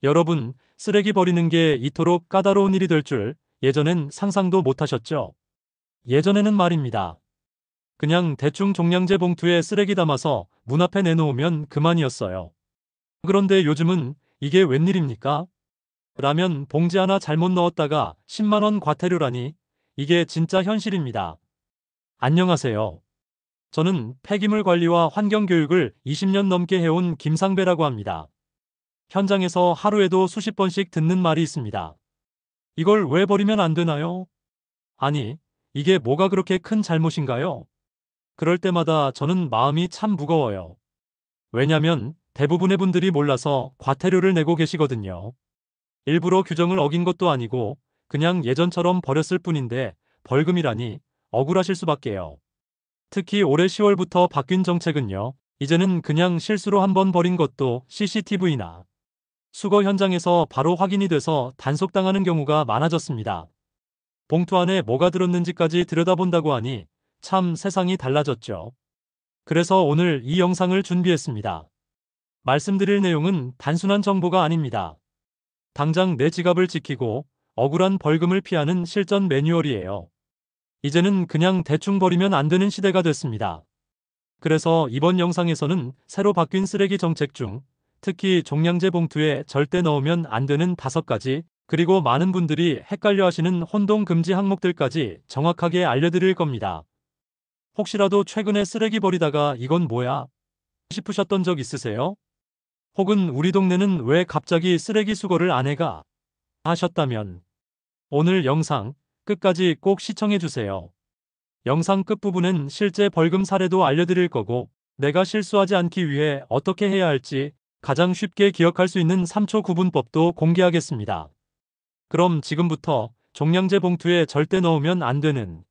여러분, 쓰레기 버리는 게 이토록 까다로운 일이 될 줄 예전엔 상상도 못 하셨죠? 예전에는 말입니다. 그냥 대충 종량제 봉투에 쓰레기 담아서 문 앞에 내놓으면 그만이었어요. 그런데 요즘은 이게 웬일입니까? 라면 봉지 하나 잘못 넣었다가 10만 원 과태료라니 이게 진짜 현실입니다. 안녕하세요. 저는 폐기물 관리와 환경 교육을 20년 넘게 해온 김상배라고 합니다. 현장에서 하루에도 수십 번씩 듣는 말이 있습니다. 이걸 왜 버리면 안 되나요? 아니, 이게 뭐가 그렇게 큰 잘못인가요? 그럴 때마다 저는 마음이 참 무거워요. 왜냐면 대부분의 분들이 몰라서 과태료를 내고 계시거든요. 일부러 규정을 어긴 것도 아니고 그냥 예전처럼 버렸을 뿐인데 벌금이라니 억울하실 수밖에요. 특히 올해 10월부터 바뀐 정책은요. 이제는 그냥 실수로 한번 버린 것도 CCTV나 수거 현장에서 바로 확인이 돼서 단속당하는 경우가 많아졌습니다. 봉투 안에 뭐가 들었는지까지 들여다본다고 하니 참 세상이 달라졌죠. 그래서 오늘 이 영상을 준비했습니다. 말씀드릴 내용은 단순한 정보가 아닙니다. 당장 내 지갑을 지키고 억울한 벌금을 피하는 실전 매뉴얼이에요. 이제는 그냥 대충 버리면 안 되는 시대가 됐습니다. 그래서 이번 영상에서는 새로 바뀐 쓰레기 정책 중 특히 종량제 봉투에 절대 넣으면 안 되는 5가지, 그리고 많은 분들이 헷갈려 하시는 혼동 금지 항목들까지 정확하게 알려드릴 겁니다. 혹시라도 최근에 쓰레기 버리다가 이건 뭐야? 싶으셨던 적 있으세요? 혹은 우리 동네는 왜 갑자기 쓰레기 수거를 안 해가? 하셨다면 오늘 영상 끝까지 꼭 시청해주세요. 영상 끝부분엔 실제 벌금 사례도 알려드릴 거고 내가 실수하지 않기 위해 어떻게 해야 할지 가장 쉽게 기억할 수 있는 3초 구분법도 공개하겠습니다. 그럼 지금부터 종량제 봉투에 절대 넣으면 안 되는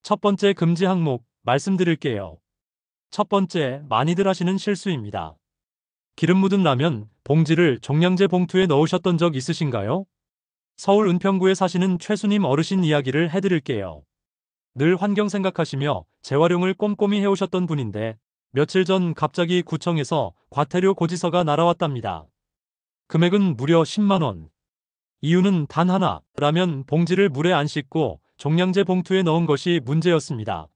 첫 번째 금지 항목 말씀드릴게요. 첫 번째, 많이들 하시는 실수입니다. 기름 묻은 라면 봉지를 종량제 봉투에 넣으셨던 적 있으신가요? 서울 은평구에 사시는 최수님 어르신 이야기를 해드릴게요. 늘 환경 생각하시며 재활용을 꼼꼼히 해오셨던 분인데 며칠 전 갑자기 구청에서 과태료 고지서가 날아왔답니다. 금액은 무려 10만 원. 이유는 단 하나, 라면 봉지를 물에 안 씻고 종량제 봉투에 넣은 것이 문제였습니다.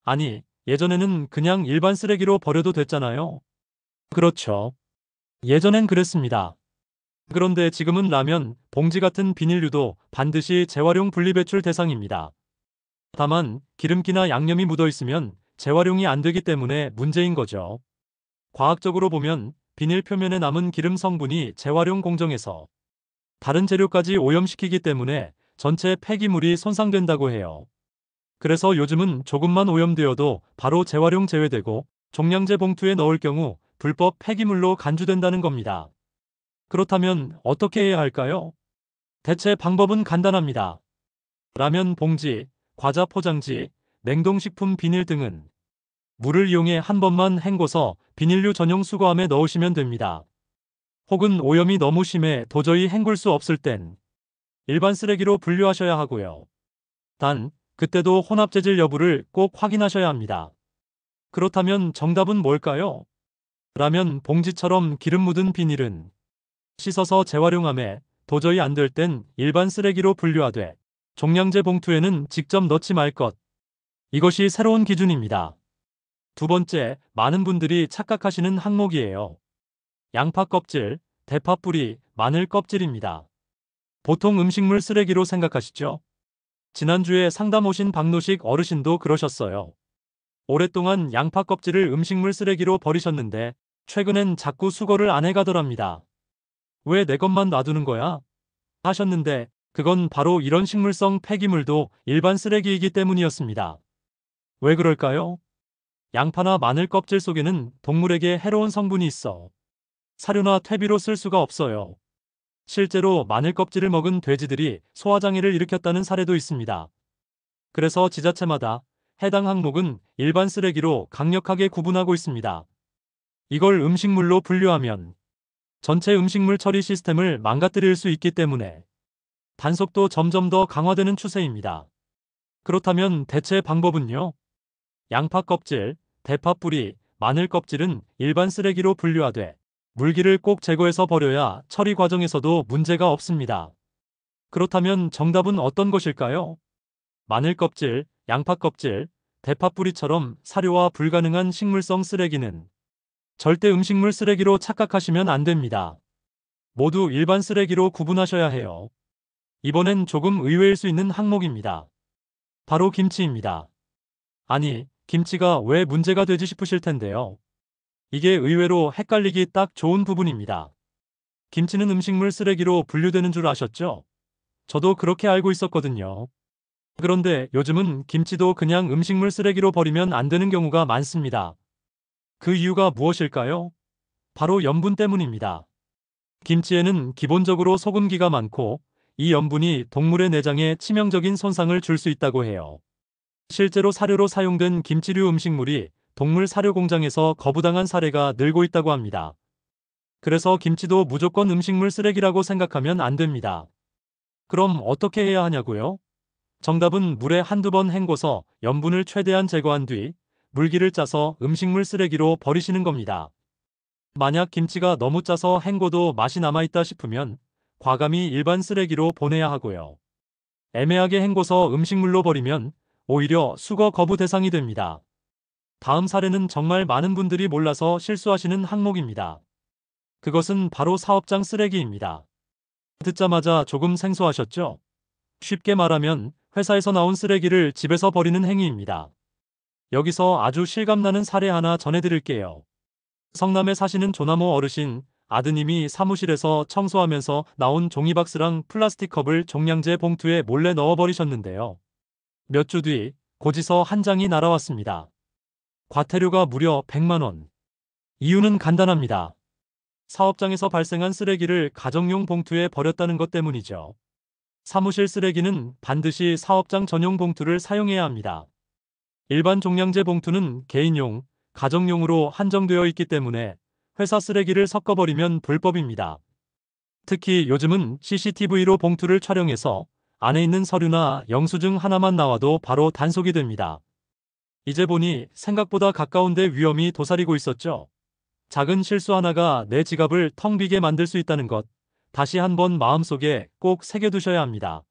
아니, 예전에는 그냥 일반 쓰레기로 버려도 됐잖아요. 그렇죠. 예전엔 그랬습니다. 그런데 지금은 라면, 봉지 같은 비닐류도 반드시 재활용 분리배출 대상입니다. 다만 기름기나 양념이 묻어 있으면 재활용이 안 되기 때문에 문제인 거죠. 과학적으로 보면 비닐 표면에 남은 기름 성분이 재활용 공정에서 다른 재료까지 오염시키기 때문에 전체 폐기물이 손상된다고 해요. 그래서 요즘은 조금만 오염되어도 바로 재활용 제외되고 종량제 봉투에 넣을 경우 불법 폐기물로 간주된다는 겁니다. 그렇다면 어떻게 해야 할까요? 대체 방법은 간단합니다. 라면 봉지, 과자 포장지, 냉동식품 비닐 등은 물을 이용해 한 번만 헹궈서 비닐류 전용 수거함에 넣으시면 됩니다. 혹은 오염이 너무 심해 도저히 헹굴 수 없을 땐 일반 쓰레기로 분류하셔야 하고요. 단, 그때도 혼합재질 여부를 꼭 확인하셔야 합니다. 그렇다면 정답은 뭘까요? 라면 봉지처럼 기름 묻은 비닐은 씻어서 재활용함에 도저히 안 될 땐 일반 쓰레기로 분류하되 종량제 봉투에는 직접 넣지 말 것. 이것이 새로운 기준입니다. 두 번째, 많은 분들이 착각하시는 항목이에요. 양파 껍질, 대파 뿌리, 마늘 껍질입니다. 보통 음식물 쓰레기로 생각하시죠? 지난주에 상담 오신 박노식 어르신도 그러셨어요. 오랫동안 양파 껍질을 음식물 쓰레기로 버리셨는데 최근엔 자꾸 수거를 안 해가더랍니다. 왜 내 것만 놔두는 거야? 하셨는데 그건 바로 이런 식물성 폐기물도 일반 쓰레기이기 때문이었습니다. 왜 그럴까요? 양파나 마늘 껍질 속에는 동물에게 해로운 성분이 있어 사료나 퇴비로 쓸 수가 없어요. 실제로 마늘 껍질을 먹은 돼지들이 소화장애를 일으켰다는 사례도 있습니다. 그래서 지자체마다 해당 항목은 일반 쓰레기로 강력하게 구분하고 있습니다. 이걸 음식물로 분류하면 전체 음식물 처리 시스템을 망가뜨릴 수 있기 때문에 단속도 점점 더 강화되는 추세입니다. 그렇다면 대체 방법은요? 양파 껍질, 대파 뿌리, 마늘 껍질은 일반 쓰레기로 분류하되 물기를 꼭 제거해서 버려야 처리 과정에서도 문제가 없습니다. 그렇다면 정답은 어떤 것일까요? 마늘 껍질, 양파 껍질, 대파 뿌리처럼 사료화 불가능한 식물성 쓰레기는 절대 음식물 쓰레기로 착각하시면 안 됩니다. 모두 일반 쓰레기로 구분하셔야 해요. 이번엔 조금 의외일 수 있는 항목입니다. 바로 김치입니다. 아니, 김치가 왜 문제가 되지 싶으실 텐데요. 이게 의외로 헷갈리기 딱 좋은 부분입니다. 김치는 음식물 쓰레기로 분류되는 줄 아셨죠? 저도 그렇게 알고 있었거든요. 그런데 요즘은 김치도 그냥 음식물 쓰레기로 버리면 안 되는 경우가 많습니다. 그 이유가 무엇일까요? 바로 염분 때문입니다. 김치에는 기본적으로 소금기가 많고 이 염분이 동물의 내장에 치명적인 손상을 줄 수 있다고 해요. 실제로 사료로 사용된 김치류 음식물이 동물 사료 공장에서 거부당한 사례가 늘고 있다고 합니다. 그래서 김치도 무조건 음식물 쓰레기라고 생각하면 안 됩니다. 그럼 어떻게 해야 하냐고요? 정답은 물에 한두 번 헹궈서 염분을 최대한 제거한 뒤 물기를 짜서 음식물 쓰레기로 버리시는 겁니다. 만약 김치가 너무 짜서 헹궈도 맛이 남아있다 싶으면 과감히 일반 쓰레기로 보내야 하고요. 애매하게 헹궈서 음식물로 버리면 오히려 수거 거부 대상이 됩니다. 다음 사례는 정말 많은 분들이 몰라서 실수하시는 항목입니다. 그것은 바로 사업장 쓰레기입니다. 듣자마자 조금 생소하셨죠? 쉽게 말하면 회사에서 나온 쓰레기를 집에서 버리는 행위입니다. 여기서 아주 실감나는 사례 하나 전해드릴게요. 성남에 사시는 조남호 어르신, 아드님이 사무실에서 청소하면서 나온 종이박스랑 플라스틱 컵을 종량제 봉투에 몰래 넣어버리셨는데요. 몇 주 뒤 고지서 한 장이 날아왔습니다. 과태료가 무려 100만 원. 이유는 간단합니다. 사업장에서 발생한 쓰레기를 가정용 봉투에 버렸다는 것 때문이죠. 사무실 쓰레기는 반드시 사업장 전용 봉투를 사용해야 합니다. 일반 종량제 봉투는 개인용, 가정용으로 한정되어 있기 때문에 회사 쓰레기를 섞어버리면 불법입니다. 특히 요즘은 CCTV로 봉투를 촬영해서 안에 있는 서류나 영수증 하나만 나와도 바로 단속이 됩니다. 이제 보니 생각보다 가까운데 위험이 도사리고 있었죠. 작은 실수 하나가 내 지갑을 텅 비게 만들 수 있다는 것, 다시 한번 마음속에 꼭 새겨두셔야 합니다.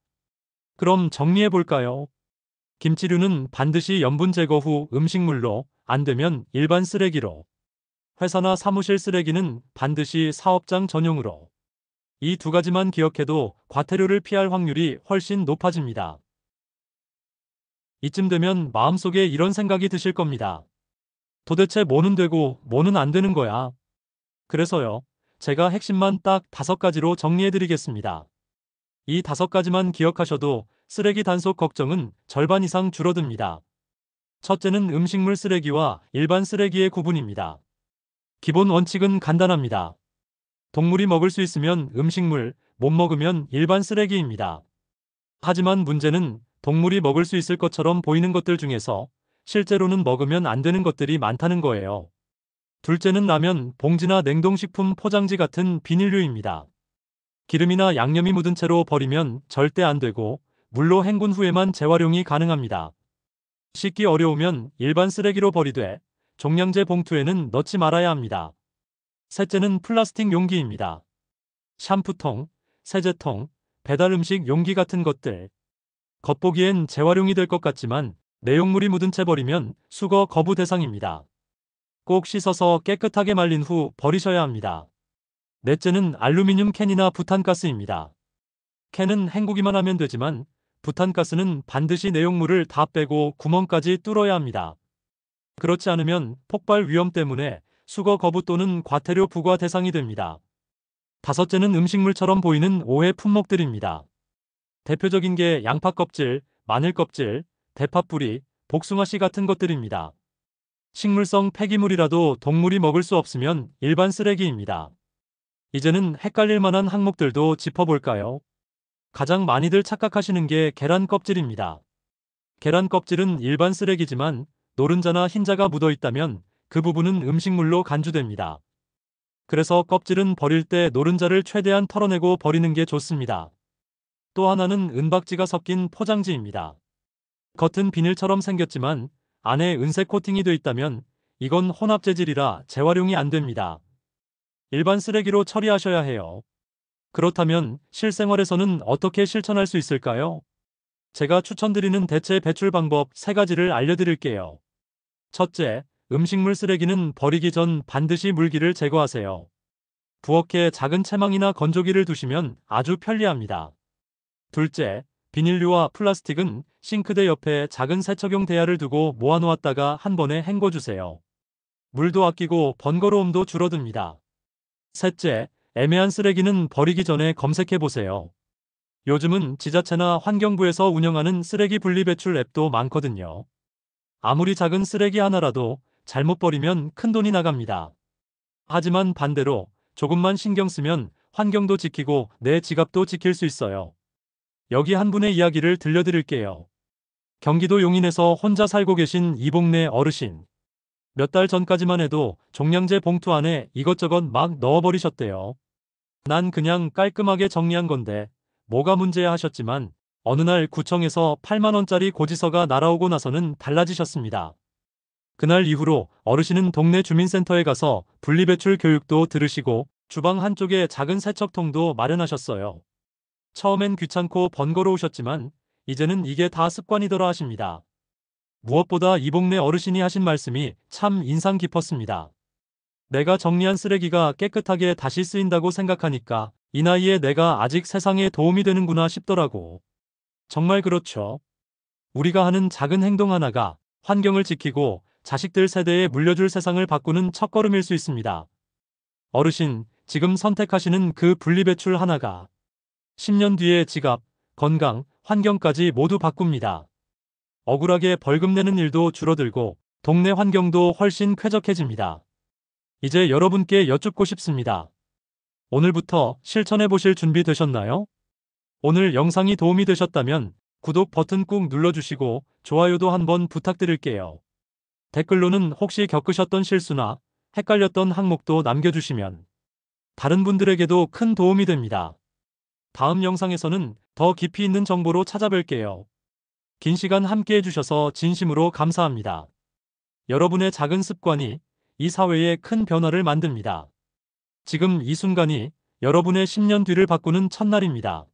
그럼 정리해 볼까요? 김치류는 반드시 염분 제거 후 음식물로, 안 되면 일반 쓰레기로. 회사나 사무실 쓰레기는 반드시 사업장 전용으로. 이 두 가지만 기억해도 과태료를 피할 확률이 훨씬 높아집니다. 이쯤 되면 마음속에 이런 생각이 드실 겁니다. 도대체 뭐는 되고 뭐는 안 되는 거야? 그래서요, 제가 핵심만 딱 5가지로 정리해드리겠습니다. 이 5가지만 기억하셔도 쓰레기 단속 걱정은 절반 이상 줄어듭니다. 첫째는 음식물 쓰레기와 일반 쓰레기의 구분입니다. 기본 원칙은 간단합니다. 동물이 먹을 수 있으면 음식물, 못 먹으면 일반 쓰레기입니다. 하지만 문제는 동물이 먹을 수 있을 것처럼 보이는 것들 중에서 실제로는 먹으면 안 되는 것들이 많다는 거예요. 둘째는 라면, 봉지나 냉동식품 포장지 같은 비닐류입니다. 기름이나 양념이 묻은 채로 버리면 절대 안 되고 물로 헹군 후에만 재활용이 가능합니다. 씻기 어려우면 일반 쓰레기로 버리되 종량제 봉투에는 넣지 말아야 합니다. 셋째는 플라스틱 용기입니다. 샴푸통, 세제통, 배달음식 용기 같은 것들. 겉보기엔 재활용이 될 것 같지만 내용물이 묻은 채 버리면 수거 거부 대상입니다. 꼭 씻어서 깨끗하게 말린 후 버리셔야 합니다. 넷째는 알루미늄 캔이나 부탄가스입니다. 캔은 헹구기만 하면 되지만 부탄가스는 반드시 내용물을 다 빼고 구멍까지 뚫어야 합니다. 그렇지 않으면 폭발 위험 때문에 수거 거부 또는 과태료 부과 대상이 됩니다. 다섯째는 음식물처럼 보이는 오해 품목들입니다. 대표적인 게 양파 껍질, 마늘 껍질, 대파 뿌리, 복숭아 씨 같은 것들입니다. 식물성 폐기물이라도 동물이 먹을 수 없으면 일반 쓰레기입니다. 이제는 헷갈릴 만한 항목들도 짚어볼까요? 가장 많이들 착각하시는 게 계란 껍질입니다. 계란 껍질은 일반 쓰레기지만 노른자나 흰자가 묻어 있다면 그 부분은 음식물로 간주됩니다. 그래서 껍질은 버릴 때 노른자를 최대한 털어내고 버리는 게 좋습니다. 또 하나는 은박지가 섞인 포장지입니다. 겉은 비닐처럼 생겼지만 안에 은색 코팅이 돼 있다면 이건 혼합 재질이라 재활용이 안 됩니다. 일반 쓰레기로 처리하셔야 해요. 그렇다면 실생활에서는 어떻게 실천할 수 있을까요? 제가 추천드리는 대체 배출 방법 3가지를 알려드릴게요. 첫째, 음식물 쓰레기는 버리기 전 반드시 물기를 제거하세요. 부엌에 작은 채망이나 건조기를 두시면 아주 편리합니다. 둘째, 비닐류와 플라스틱은 싱크대 옆에 작은 세척용 대야를 두고 모아놓았다가 한 번에 헹궈주세요. 물도 아끼고 번거로움도 줄어듭니다. 셋째, 애매한 쓰레기는 버리기 전에 검색해보세요. 요즘은 지자체나 환경부에서 운영하는 쓰레기 분리배출 앱도 많거든요. 아무리 작은 쓰레기 하나라도 잘못 버리면 큰돈이 나갑니다. 하지만 반대로 조금만 신경 쓰면 환경도 지키고 내 지갑도 지킬 수 있어요. 여기 한 분의 이야기를 들려드릴게요. 경기도 용인에서 혼자 살고 계신 이복래 어르신. 몇 달 전까지만 해도 종량제 봉투 안에 이것저것 막 넣어버리셨대요. 난 그냥 깔끔하게 정리한 건데 뭐가 문제야 하셨지만 어느 날 구청에서 8만 원짜리 고지서가 날아오고 나서는 달라지셨습니다. 그날 이후로 어르신은 동네 주민센터에 가서 분리배출 교육도 들으시고 주방 한쪽에 작은 세척통도 마련하셨어요. 처음엔 귀찮고 번거로우셨지만 이제는 이게 다 습관이더라 하십니다. 무엇보다 이복래 어르신이 하신 말씀이 참 인상 깊었습니다. 내가 정리한 쓰레기가 깨끗하게 다시 쓰인다고 생각하니까 이 나이에 내가 아직 세상에 도움이 되는구나 싶더라고. 정말 그렇죠. 우리가 하는 작은 행동 하나가 환경을 지키고 자식들 세대에 물려줄 세상을 바꾸는 첫걸음일 수 있습니다. 어르신, 지금 선택하시는 그 분리배출 하나가 10년 뒤에 지갑, 건강, 환경까지 모두 바꿉니다. 억울하게 벌금 내는 일도 줄어들고 동네 환경도 훨씬 쾌적해집니다. 이제 여러분께 여쭙고 싶습니다. 오늘부터 실천해 보실 준비 되셨나요? 오늘 영상이 도움이 되셨다면 구독 버튼 꾹 눌러주시고 좋아요도 한번 부탁드릴게요. 댓글로는 혹시 겪으셨던 실수나 헷갈렸던 항목도 남겨주시면 다른 분들에게도 큰 도움이 됩니다. 다음 영상에서는 더 깊이 있는 정보로 찾아뵐게요. 긴 시간 함께 해주셔서 진심으로 감사합니다. 여러분의 작은 습관이 이 사회에 큰 변화를 만듭니다. 지금 이 순간이 여러분의 10년 뒤를 바꾸는 첫날입니다.